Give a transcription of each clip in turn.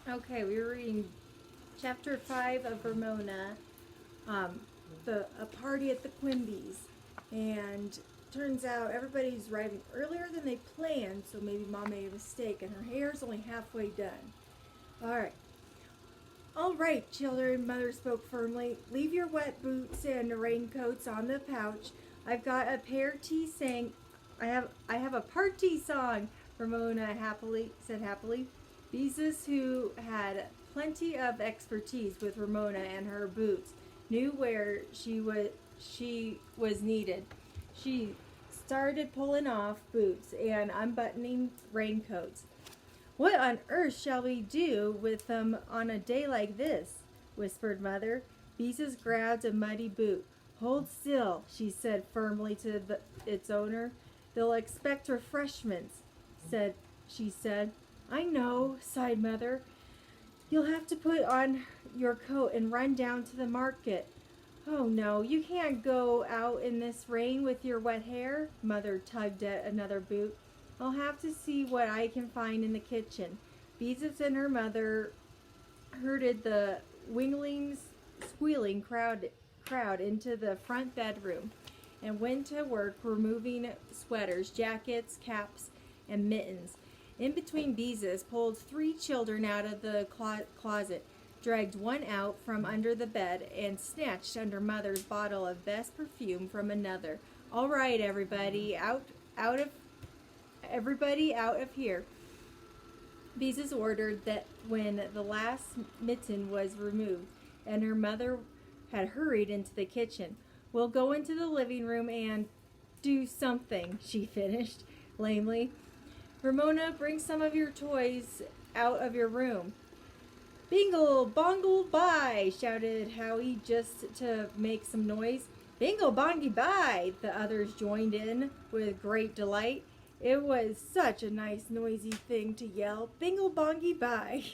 Okay, we were reading chapter 5 of Ramona, a party at the Quimby's, and turns out everybody's arriving earlier than they planned, so maybe Mom made a mistake, and her hair's only halfway done. All right, children, Mother spoke firmly. Leave your wet boots and raincoats on the pouch. I've got a party sang. I have a party song. Ramona said happily. Beezus, who had plenty of expertise with Ramona and her boots, knew where she was needed. She started pulling off boots and unbuttoning raincoats. What on earth shall we do with them on a day like this? Whispered Mother. Beezus grabbed a muddy boot. Hold still, she said firmly to its owner. They'll expect refreshments, she said. I know, sighed Mother. You'll have to put on your coat and run down to the market. Oh no, you can't go out in this rain with your wet hair. Mother tugged at another boot. I'll have to see what I can find in the kitchen. Beezus and her mother herded the winglings, squealing crowd into the front bedroom and went to work removing sweaters, jackets, caps, and mittens. In between, Beezus pulled 3 children out of the closet, dragged one out from under the bed, and snatched under Mother's bottle of best perfume from another. All right, everybody, everybody out of here. Beezus ordered that when the last mitten was removed, and her mother had hurried into the kitchen. We'll go into the living room and do something, she finished lamely. Ramona, bring some of your toys out of your room. Bingle, bongle, bye, shouted Howie just to make some noise. Bingle, bongy, bye, the others joined in with great delight. It was such a nice noisy thing to yell, Bingle, bongy, bye.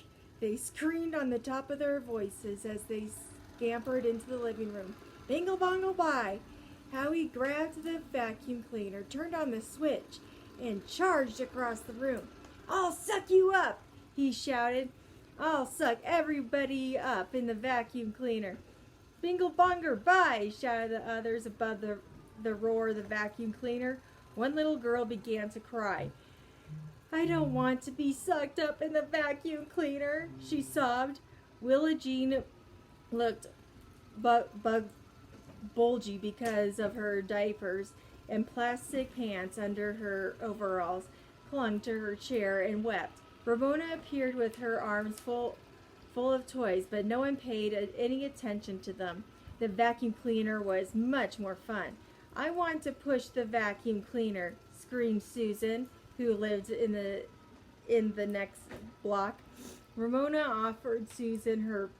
They screamed on the top of their voices as they scampered into the living room. Bingle, bongle, bye. Howie grabbed the vacuum cleaner, turned on the switch, and charged across the room. I'll suck you up, he shouted. I'll suck everybody up in the vacuum cleaner. Bingle bonger, bye, shouted the others above the roar of the vacuum cleaner. One little girl began to cry. I don't want to be sucked up in the vacuum cleaner, she sobbed. Willa Jean looked bulgy because of her diapers, and plastic pants under her overalls clung to her chair and wept. Ramona appeared with her arms full of toys, but no one paid any attention to them. The vacuum cleaner was much more fun. I want to push the vacuum cleaner, screamed Susan, who lived in the next block. Ramona offered Susan her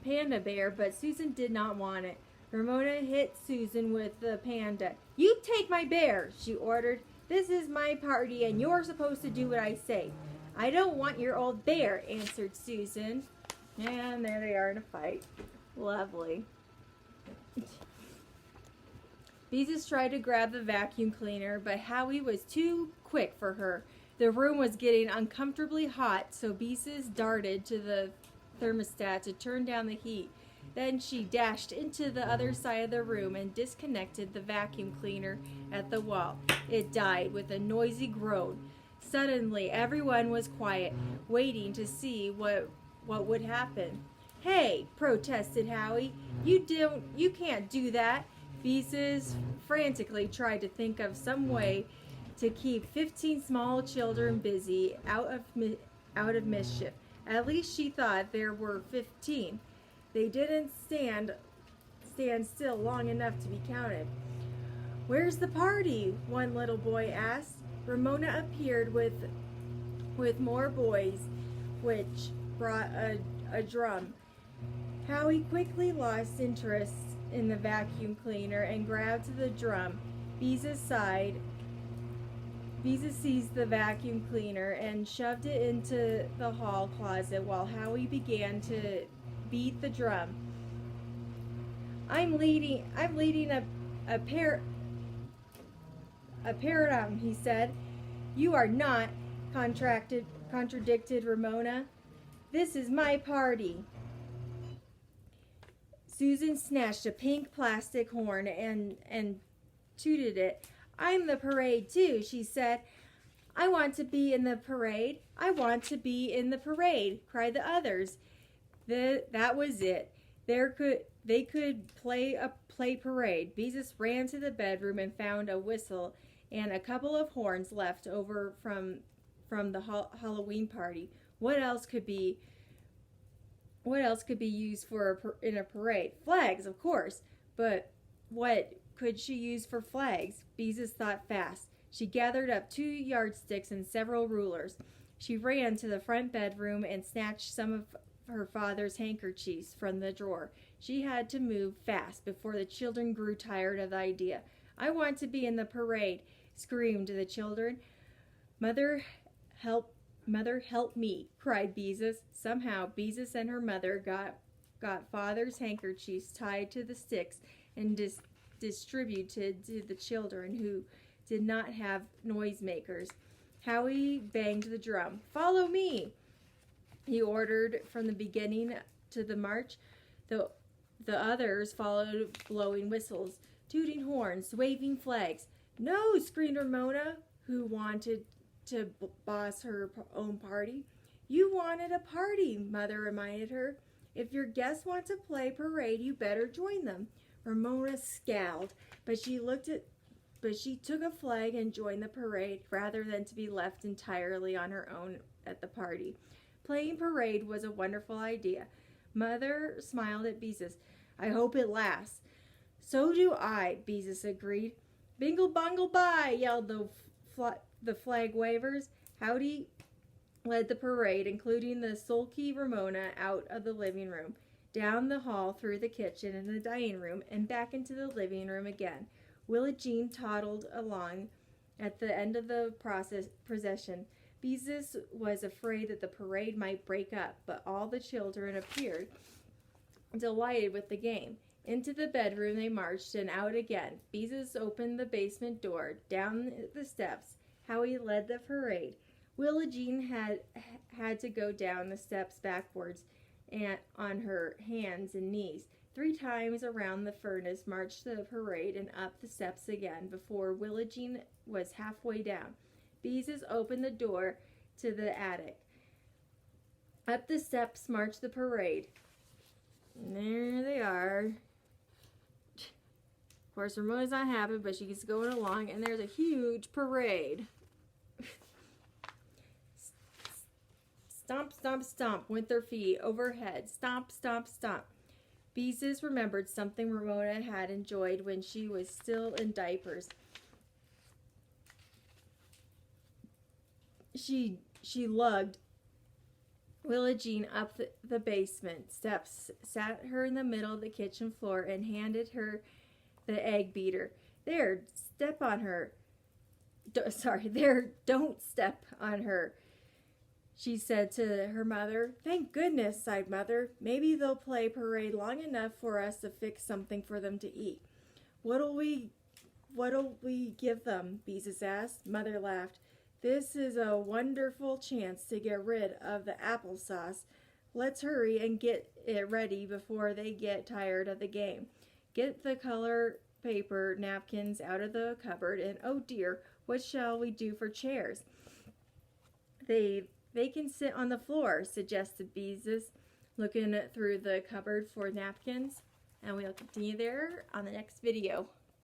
panda bear, but Susan did not want it. Ramona hit Susan with the panda. You take my bear, she ordered. This is my party and you're supposed to do what I say. I don't want your old bear, answered Susan. And there they are in a fight. Lovely. Beezus tried to grab the vacuum cleaner, but Howie was too quick for her. The room was getting uncomfortably hot, so Beezus darted to the thermostat to turn down the heat. Then she dashed into the other side of the room and disconnected the vacuum cleaner at the wall. It died with a noisy groan. Suddenly, everyone was quiet, waiting to see what would happen. Hey, protested Howie. You can't do that. Beezus frantically tried to think of some way to keep 15 small children busy out of mischief. At least she thought there were 15. They didn't stand still long enough to be counted. Where's the party? One little boy asked. Ramona appeared with more boys, which brought a drum. Howie quickly lost interest in the vacuum cleaner and grabbed the drum. Beezus sighed. Beezus seized the vacuum cleaner and shoved it into the hall closet while Howie began to beat the drum. I'm leading a paradigm, he said. You are not, contradicted Ramona. This is my party. Susan snatched a pink plastic horn and tooted it. I'm the parade too, she said. I want to be in the parade. I want to be in the parade, cried the others. That was it. They could play parade. Beezus ran to the bedroom and found a whistle and a couple of horns left over from the Halloween party. What else could be used in a parade? Flags, of course. But what could she use for flags? Beezus thought fast. She gathered up 2 yardsticks and several rulers. She ran to the front bedroom and snatched some of her father's handkerchiefs from the drawer. She had to move fast before the children grew tired of the idea. I want to be in the parade, screamed the children. Mother, help me, cried Beezus. Somehow Beezus and her mother got father's handkerchiefs tied to the sticks and distributed to the children who did not have noisemakers. Howie banged the drum. Follow me, he ordered from the beginning to the march. The others followed, blowing whistles, tooting horns, waving flags. No, screamed Ramona, who wanted to boss her own party. You wanted a party, Mother reminded her. If your guests want to play parade, you better join them. Ramona scowled, but she took a flag and joined the parade rather than to be left entirely on her own at the party. Playing parade was a wonderful idea. Mother smiled at Beezus. I hope it lasts. So do I, Beezus agreed. Bingle bongle bye, yelled the flag wavers. Howdy led the parade, including the sulky Ramona, out of the living room, down the hall, through the kitchen and the dining room, and back into the living room again. Willa Jean toddled along at the end of the procession. Beezus was afraid that the parade might break up, but all the children appeared delighted with the game. Into the bedroom they marched and out again. Beezus opened the basement door. Down the steps, Howie led the parade. Willa Jean had to go down the steps backwards and on her hands and knees. 3 times around the furnace marched the parade and up the steps again before Willa Jean was halfway down. Beezus opened the door to the attic. Up the steps marched the parade. And there they are. Of course, Ramona's not happy, but she's going along, and there's a huge parade. Stomp, stomp, stomp went their feet overhead. Stomp, stomp, stomp. Beezus remembered something Ramona had enjoyed when she was still in diapers. She lugged Willa Jean up the basement steps, sat her in the middle of the kitchen floor, and handed her the egg beater. There, step on her. Don't step on her, she said to her mother. Thank goodness, sighed Mother. Maybe they'll play parade long enough for us to fix something for them to eat. What'll we give them? Beezus asked. Mother laughed. This is a wonderful chance to get rid of the applesauce. Let's hurry and get it ready before they get tired of the game. Get the color paper napkins out of the cupboard, and oh dear, what shall we do for chairs? They can sit on the floor, suggested Beezus, looking through the cupboard for napkins. And we'll continue there on the next video.